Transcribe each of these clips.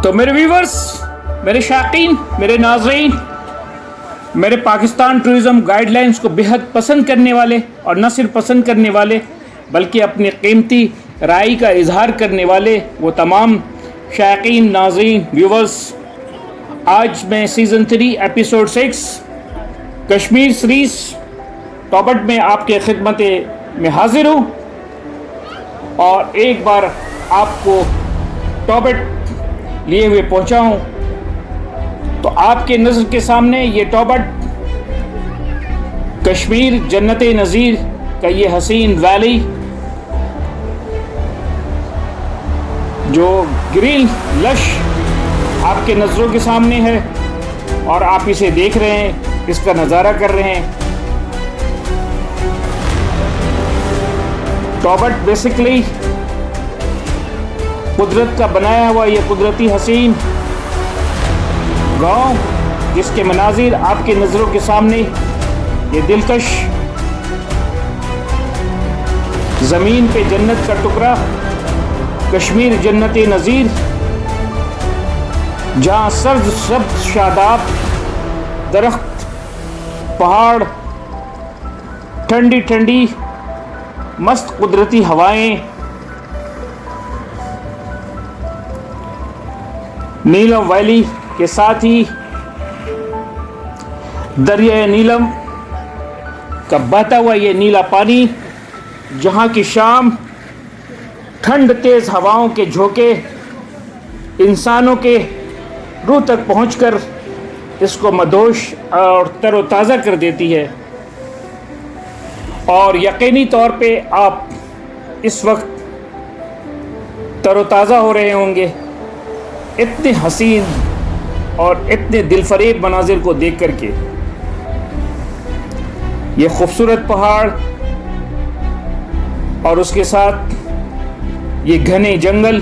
तो मेरे व्यूवर्स, मेरे शाकीन, मेरे नाज़रीन, मेरे पाकिस्तान टूरिज़म गाइडलाइंस को बेहद पसंद करने वाले और न सिर्फ पसंद करने वाले बल्कि अपनी कीमती राय का इजहार करने वाले वो तमाम शाकीन, नाज़रीन, व्यूवर्स, आज मैं सीज़न 3 एपिसोड 6 कश्मीर सीरीज़ टॉबट में आपके खिदमत में हाजिर हूँ और एक बार आपको टॉबट लिए हुए पहुँचा हूँ। तो आपके नज़र के सामने ये टॉबट कश्मीर जन्नत नज़ीर का ये हसीन वैली जो ग्रीन लश आपके नज़रों के सामने है और आप इसे देख रहे हैं, इसका नज़ारा कर रहे हैं। टॉबट बेसिकली कुदरत का बनाया हुआ ये कुदरती हसीन गांव जिसके मनाजिर आपके नज़रों के सामने ये दिलकश ज़मीन पे जन्नत का टुकड़ा कश्मीर जन्नत नज़ीर, जहाँ सर्द सब्ज़ शादाब दरख्त, पहाड़, ठंडी ठंडी मस्त कुदरती हवाएं, नीलम वैली के साथ ही दरिया नीलम का बहता हुआ ये नीला पानी, जहाँ की शाम ठंड तेज़ हवाओं के झोंके इंसानों के रूह तक पहुंचकर इसको मदोश और तरोताज़ा कर देती है। और यकीनी तौर पे आप इस वक्त तरोताज़ा हो रहे होंगे इतने हसीन और इतने दिलफरेब मनाजिर को देख करके। ये खूबसूरत पहाड़ और उसके साथ ये घने जंगल,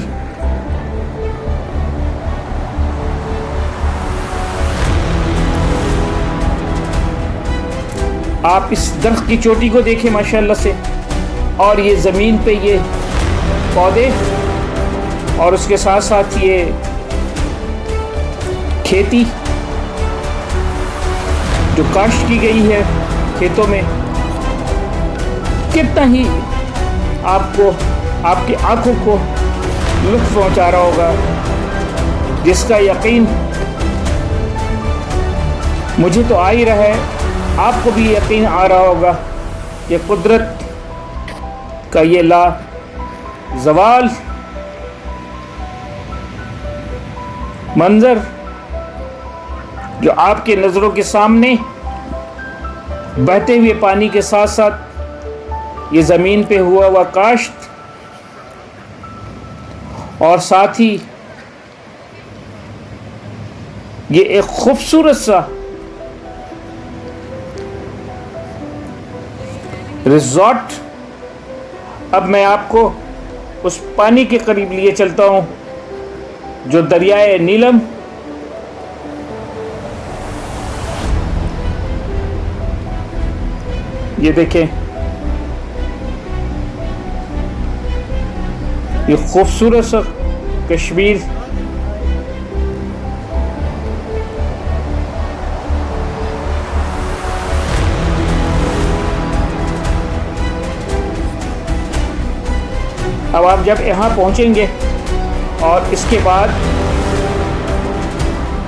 आप इस दरख्त की चोटी को देखें माशाल्लाह से, और ये ज़मीन पे ये पौधे और उसके साथ साथ ये खेती जो काश्त की गई है खेतों में, कितना ही आपको आपकी आंखों को लुत्फ़ पहुंचा रहा होगा, जिसका यकीन मुझे तो आ ही रहा है, आपको भी यकीन आ रहा होगा कि कुदरत का ये लाजवाल मंजर जो आपके नज़रों के सामने बहते हुए पानी के साथ साथ ये ज़मीन पे हुआ काश्त और साथ ही ये एक खूबसूरत सा रिजॉर्ट। अब मैं आपको उस पानी के करीब लिए चलता हूँ जो दरियाए नीलम ये देखें, ये खूबसूरत सा कश्मीर अब आप जब यहाँ पहुँचेंगे और इसके बाद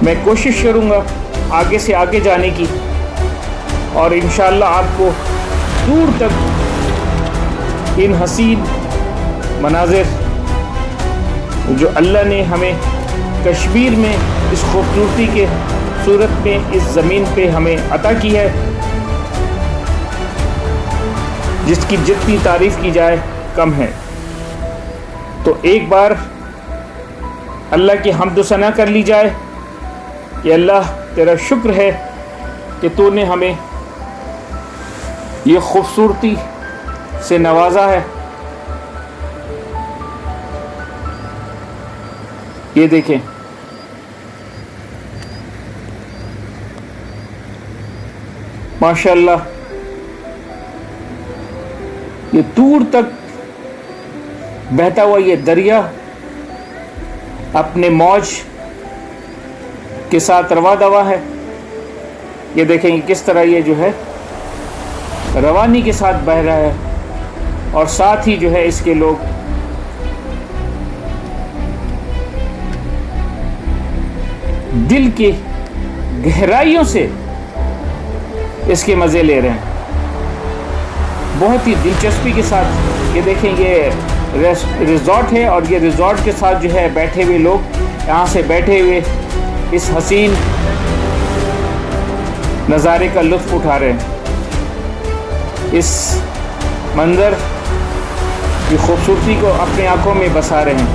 मैं कोशिश करूँगा आगे से आगे जाने की, और इंशाअल्लाह आपको दूर तक इन हसीन मनाजिर जो अल्लाह ने हमें कश्मीर में इस खूबसूरती के सूरत में इस ज़मीन पे हमें अता की है, जिसकी जितनी तारीफ़ की जाए कम है। तो एक बार अल्लाह की हम्द सना कर ली जाए कि अल्लाह तेरा शुक्र है कि तूने हमें ये खूबसूरती से नवाजा है। ये देखें, माशाल्लाह, ये दूर तक बहता हुआ ये दरिया अपने मौज के साथ रवा दवा है। ये देखेंगे किस तरह ये जो है रवानी के साथ बह रहा है, और साथ ही जो है इसके लोग दिल की गहराइयों से इसके मज़े ले रहे हैं, बहुत ही दिलचस्पी के साथ। ये देखें, ये रिज़ॉर्ट है और ये रिज़ॉर्ट के साथ जो है बैठे हुए लोग यहाँ से बैठे हुए इस हसीन नज़ारे का लुत्फ़ उठा रहे हैं। इस मंज़र की खूबसूरती को अपनी आंखों में बसा रहे हैं।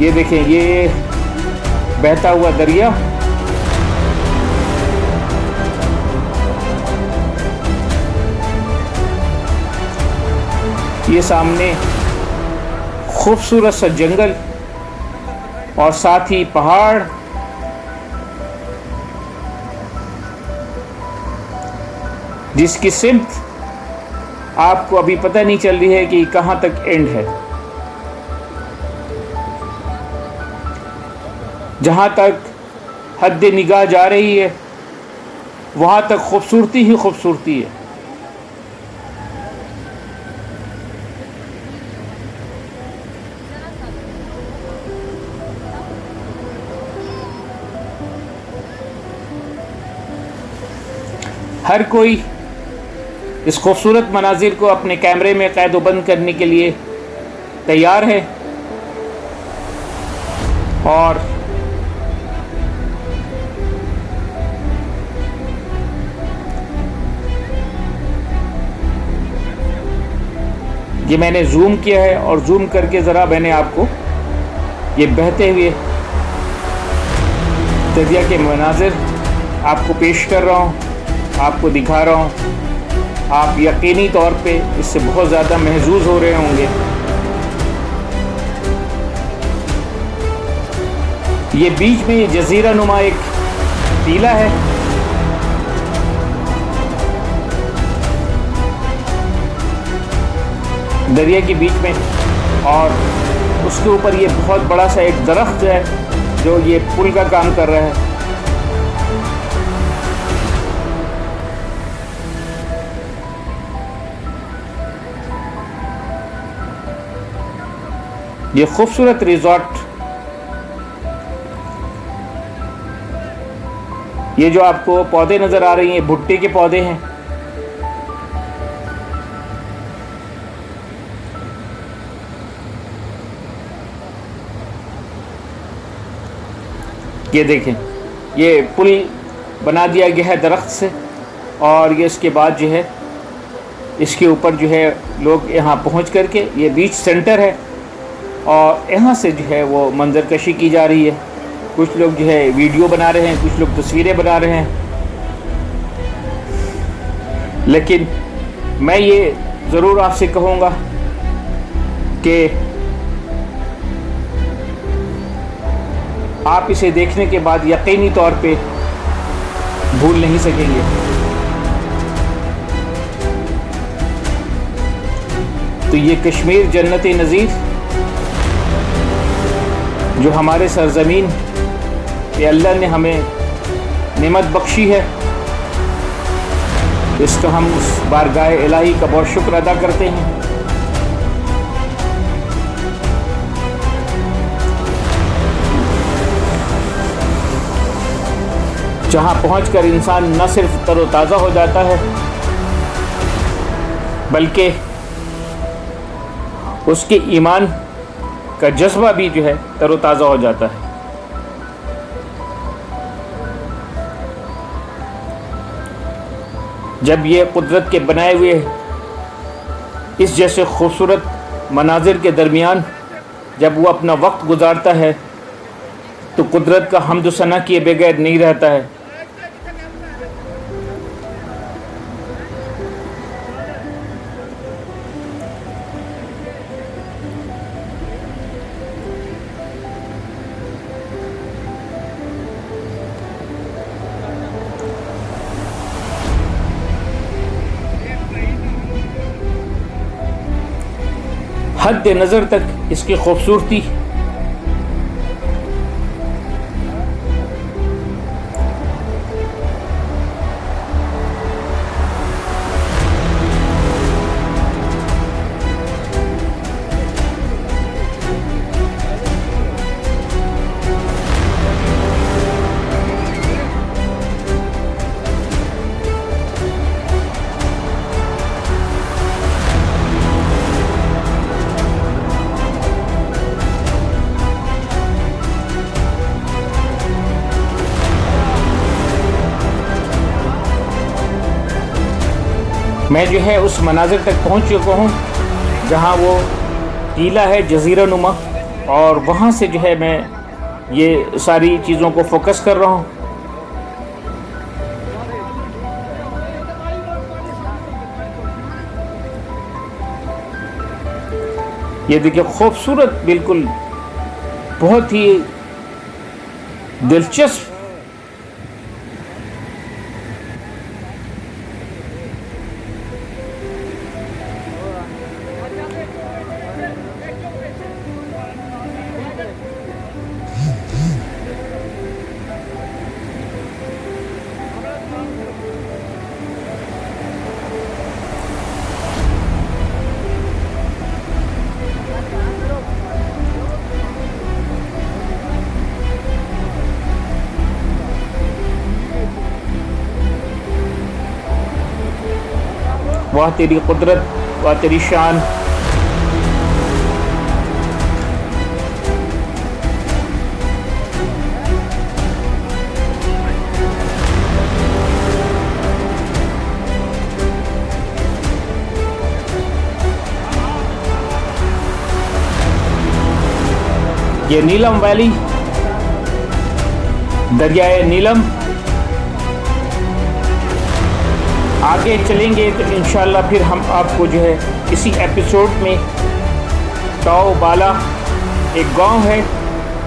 ये देखें, ये बहता हुआ दरिया, ये सामने खूबसूरत सा जंगल और साथ ही पहाड़, जिसकी सिमत आपको अभी पता नहीं चल रही है कि कहाँ तक एंड है। जहाँ तक हद निगाह जा रही है वहाँ तक खूबसूरती ही खूबसूरती है। हर कोई इस खूबसूरत मनाजिर को अपने कैमरे में कैद व बंद करने के लिए तैयार है, और ये मैंने जूम किया है और जूम करके ज़रा मैंने आपको ये बहते हुए दरिया के मनाजिर आपको पेश कर रहा हूँ, आपको दिखा रहा हूँ। आप यकीनी तौर पे इससे बहुत ज़्यादा महजूज हो रहे होंगे। ये बीच में ये जज़ीरा नुमा एक टीला है, दरिया के बीच में, और उसके ऊपर ये बहुत बड़ा सा एक दरख्त है जो ये पुल का काम कर रहा है। ये खूबसूरत रिजॉर्ट, ये जो आपको पौधे नज़र आ रही हैं भुट्टे के पौधे हैं। ये देखें, ये पुल बना दिया गया है दरख्त से, और ये इसके बाद जो है इसके ऊपर जो है लोग यहाँ पहुँच करके, ये बीच सेंटर है और यहाँ से जो है वो मंजर कशी की जा रही है। कुछ लोग जो है वीडियो बना रहे हैं, कुछ लोग तस्वीरें बना रहे हैं। लेकिन मैं ये ज़रूर आपसे कहूँगा कि आप इसे देखने के बाद यकीनी तौर पे भूल नहीं सकेंगे। तो ये कश्मीर जन्नत-ए नज़ीर जो हमारे सरज़मीन पे अल्लाह ने हमें नेमत बख्शी है, इसका हम उस बारगाह इलाही का बहुत शुक्र अदा करते हैं। जहाँ पहुँचकर इंसान न सिर्फ तरोताज़ा हो जाता है, बल्कि उसके ईमान का जज्बा भी जो है तरोताज़ा हो जाता है। जब ये कुदरत के बनाए हुए इस जैसे खूबसूरत मनाजिर के दरमियान जब वो अपना वक्त गुजारता है तो कुदरत का हम्द सना किए बगैर नहीं रहता है। हद नज़र तक इसकी खूबसूरती मैं जो है उस मनाजिर तक पहुंच चुका हूं जहां वो टीला है जज़ीरा नुमा, और वहां से जो है मैं ये सारी चीज़ों को फोकस कर रहा हूं। ये देखिए खूबसूरत, बिल्कुल बहुत ही दिलचस्प वाह तेरी कुदरत, वाह तेरी शान। ये नीलम वैली, दरियाए नीलम। आगे चलेंगे तो इंशाल्लाह फिर हम आपको जो है इसी एपिसोड में टाओ बाला एक गांव है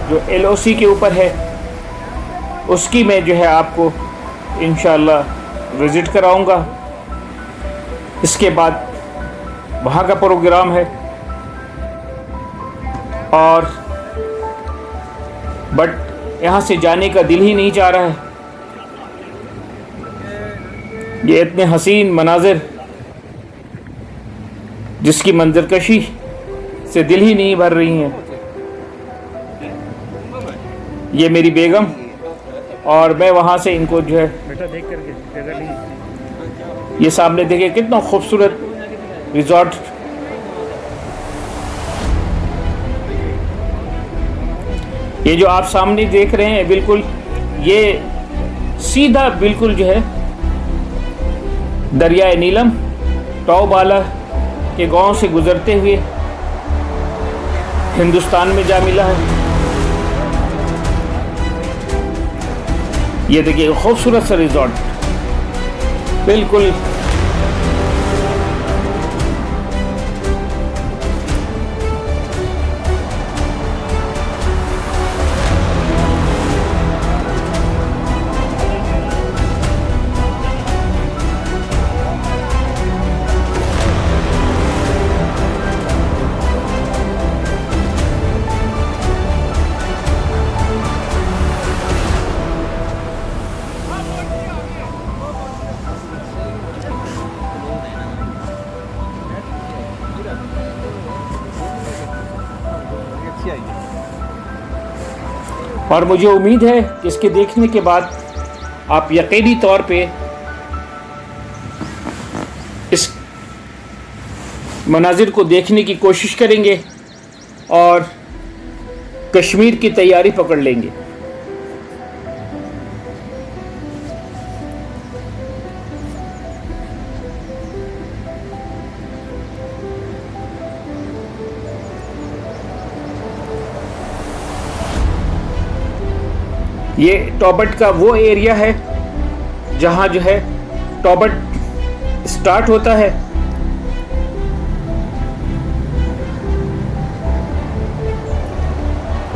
जो LOC के ऊपर है, उसकी मैं जो है आपको इंशाल्लाह विज़िट कराऊंगा। इसके बाद वहाँ का प्रोग्राम है, और बट यहाँ से जाने का दिल ही नहीं चाह रहा है। ये इतने हसीन मनाजिर जिसकी मंजरकशी से दिल ही नहीं भर रही हैं। ये मेरी बेगम, और मैं वहाँ से इनको जो है बेटा देख करके, ये सामने देखिए कितना खूबसूरत रिजॉर्ट। ये जो आप सामने देख रहे हैं बिल्कुल ये सीधा बिल्कुल जो है दरियाए नीलम टाओ बाला के गांव से गुजरते हुए हिंदुस्तान में जा मिला है। ये देखिए खूबसूरत सा रिजॉर्ट, बिल्कुल और मुझे उम्मीद है कि इसके देखने के बाद आप यकीनी तौर पे इस मनाजिर को देखने की कोशिश करेंगे और कश्मीर की तैयारी पकड़ लेंगे। ये टॉबट का वो एरिया है जहाँ जो है टॉबट स्टार्ट होता है।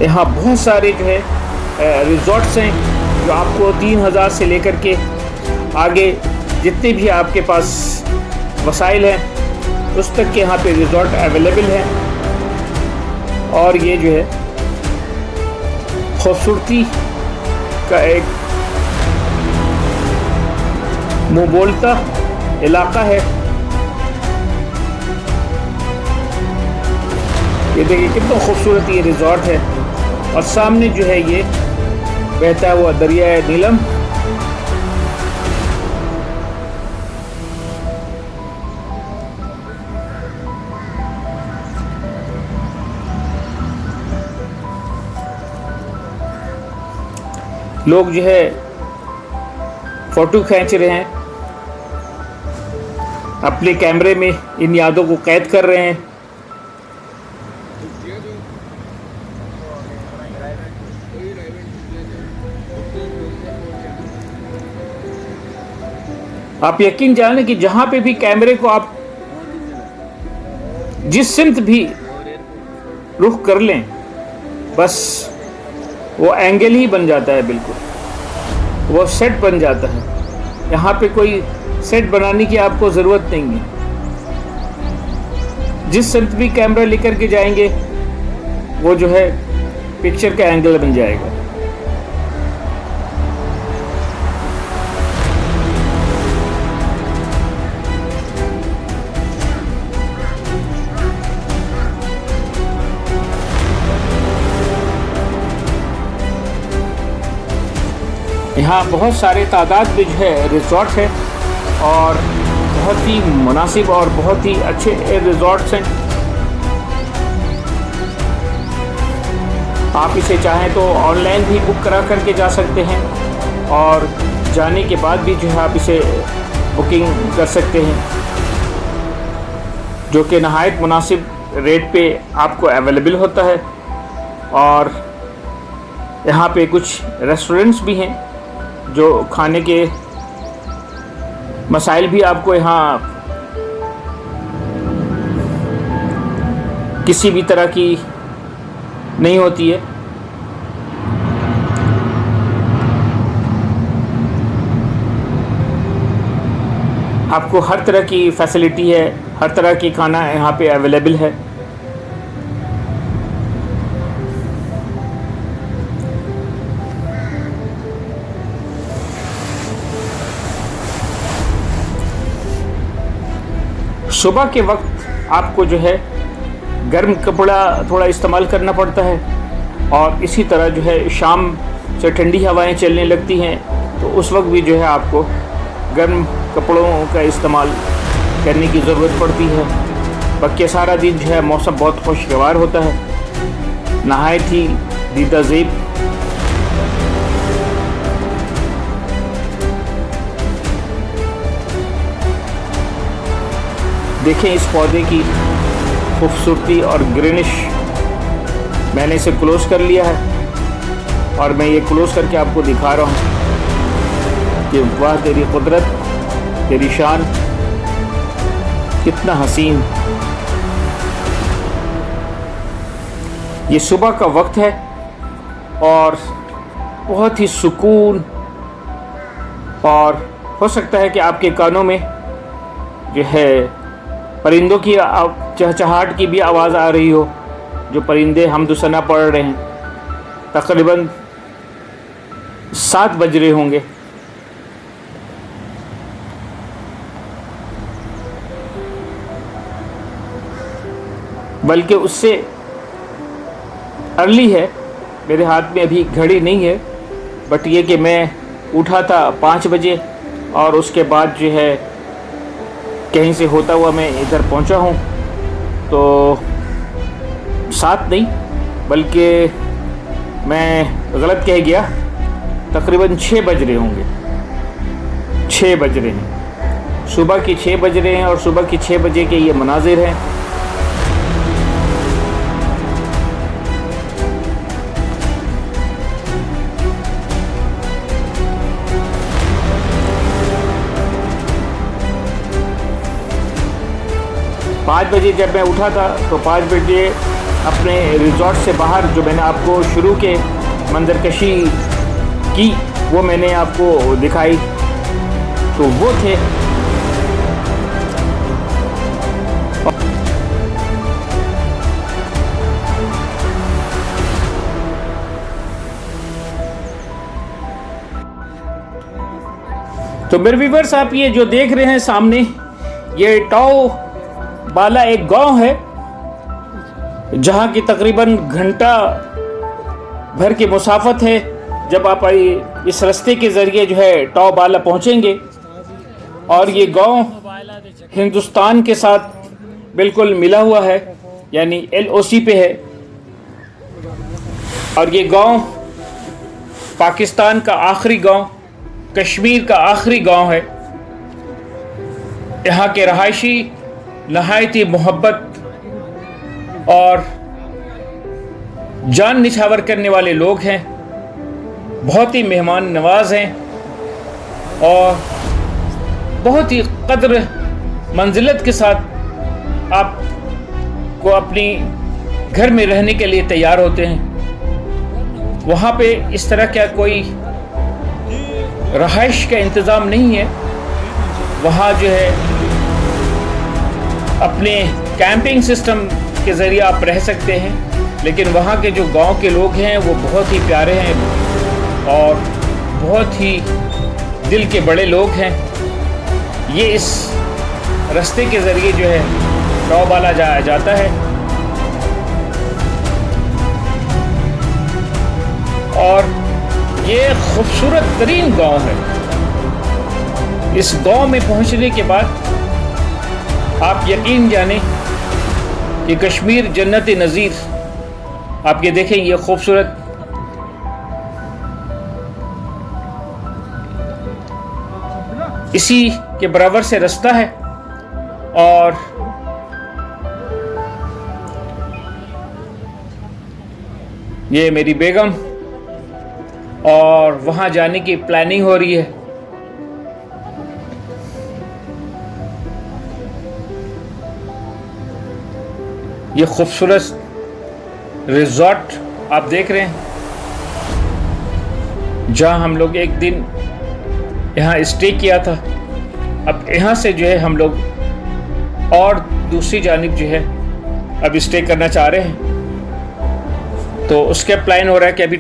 यहाँ बहुत सारे जो है रिजॉर्ट्स हैं जो आपको 3000 से लेकर के आगे जितने भी आपके पास वसाइल हैं उस तक के यहाँ पे रिजॉर्ट अवेलेबल हैं। और ये जो है खूबसूरती का एक मुँह बोलता इलाका है। ये देखिए कितना खूबसूरत ये रिजॉर्ट है, और सामने जो है ये बहता हुआ दरिया नीलम। लोग जो है फोटो खींच रहे हैं। अपने कैमरे में इन यादों को कैद कर रहे हैं। आप यकीन जाने कि जहां पे भी कैमरे को आप जिस सिमत भी रुख कर लें, बस वो एंगल ही बन जाता है, बिल्कुल वो सेट बन जाता है। यहाँ पे कोई सेट बनाने की आपको ज़रूरत नहीं है। जिस सिमत भी कैमरा लेकर के जाएंगे वो जो है पिक्चर का एंगल बन जाएगा। यहाँ बहुत सारे तादाद में जो है रिज़ॉर्ट है और बहुत ही मुनासिब और बहुत ही अच्छे रिज़ॉर्ट्स हैं। आप इसे चाहें तो ऑनलाइन भी बुक करा करके जा सकते हैं और जाने के बाद भी जो है आप इसे बुकिंग कर सकते हैं, जो कि नहायत मुनासिब रेट पे आपको अवेलेबल होता है। और यहाँ पे कुछ रेस्टोरेंट्स भी हैं जो खाने के मसाइल भी आपको यहाँ किसी भी तरह की नहीं होती है। आपको हर तरह की फैसिलिटी है, हर तरह की खाना यहाँ पे अवेलेबल है। सुबह के वक्त आपको जो है गर्म कपड़ा थोड़ा इस्तेमाल करना पड़ता है और इसी तरह जो है शाम से ठंडी हवाएं चलने लगती हैं, तो उस वक्त भी जो है आपको गर्म कपड़ों का इस्तेमाल करने की ज़रूरत पड़ती है। बाकी सारा दिन जो है मौसम बहुत खुशगवार होता है, नहायत ही दीदा ज़ेब। देखें इस पौधे की खूबसूरती और ग्रीनिश। मैंने इसे क्लोज़ कर लिया है और मैं ये क्लोज़ करके आपको दिखा रहा हूँ कि वाह तेरी कुदरत, तेरी शान, कितना हसीन। ये सुबह का वक्त है और बहुत ही सुकून, और हो सकता है कि आपके कानों में जो है परिंदों की चहचहाट की भी आवाज़ आ रही हो, जो परिंदे हमदुसना पढ़ रहे हैं। तकरीबन 7 बज रहे होंगे। बल्कि उससे अर्ली है, मेरे हाथ में अभी घड़ी नहीं है, बट ये कि मैं उठा था 5 बजे और उसके बाद जो है कहीं से होता हुआ मैं इधर पहुंचा हूं। तो 7 नहीं, बल्कि मैं गलत कह गया, तकरीबन 6 बज रहे होंगे। 6 बज रहे हैं, सुबह के 6 बज रहे हैं और सुबह के 6 बजे के ये मनाजिर हैं। पाँच बजे जब मैं उठा था तो 5 बजे अपने रिज़ॉर्ट से बाहर जो मैंने आपको शुरू के मंजरकशी की वो मैंने आपको दिखाई, तो वो थे। तो मेरे व्यूअर्स, आप ये जो देख रहे हैं सामने, ये टाओ बाला एक गांव है जहां की तकरीबन घंटा भर की मुसाफत है। जब आप इस रास्ते के ज़रिए जो है टाओ बाला पहुंचेंगे, और ये गांव हिंदुस्तान के साथ बिल्कुल मिला हुआ है, यानी LOC पे है। और ये गांव पाकिस्तान का आखिरी गांव, कश्मीर का आखिरी गांव है। यहाँ के रहायशी नहायती मोहब्बत और जान निछावर करने वाले लोग हैं, बहुत ही मेहमान नवाज हैं और बहुत ही कद्र मंजिलत के साथ आपको अपनी घर में रहने के लिए तैयार होते हैं। वहाँ पे इस तरह का कोई रहाइश का इंतज़ाम नहीं है। वहाँ जो है अपने कैंपिंग सिस्टम के ज़रिए आप रह सकते हैं, लेकिन वहाँ के जो गांव के लोग हैं वो बहुत ही प्यारे हैं और बहुत ही दिल के बड़े लोग हैं। ये इस रास्ते के ज़रिए जो है रौबाला जाया जाता है और ये खूबसूरत तरीन गांव है। इस गांव में पहुंचने के बाद आप यकीन जाने कि कश्मीर जन्नत नज़ीर आप ये देखें, ये खूबसूरत इसी के बराबर से रास्ता है और ये मेरी बेगम और वहाँ जाने की प्लानिंग हो रही है। ये खूबसूरत रिजॉर्ट आप देख रहे हैं जहाँ हम लोग एक दिन यहाँ स्टे किया था। अब यहाँ से जो है हम लोग और दूसरी जानिब जो है अब स्टे करना चाह रहे हैं, तो उसका प्लान हो रहा है कि अभी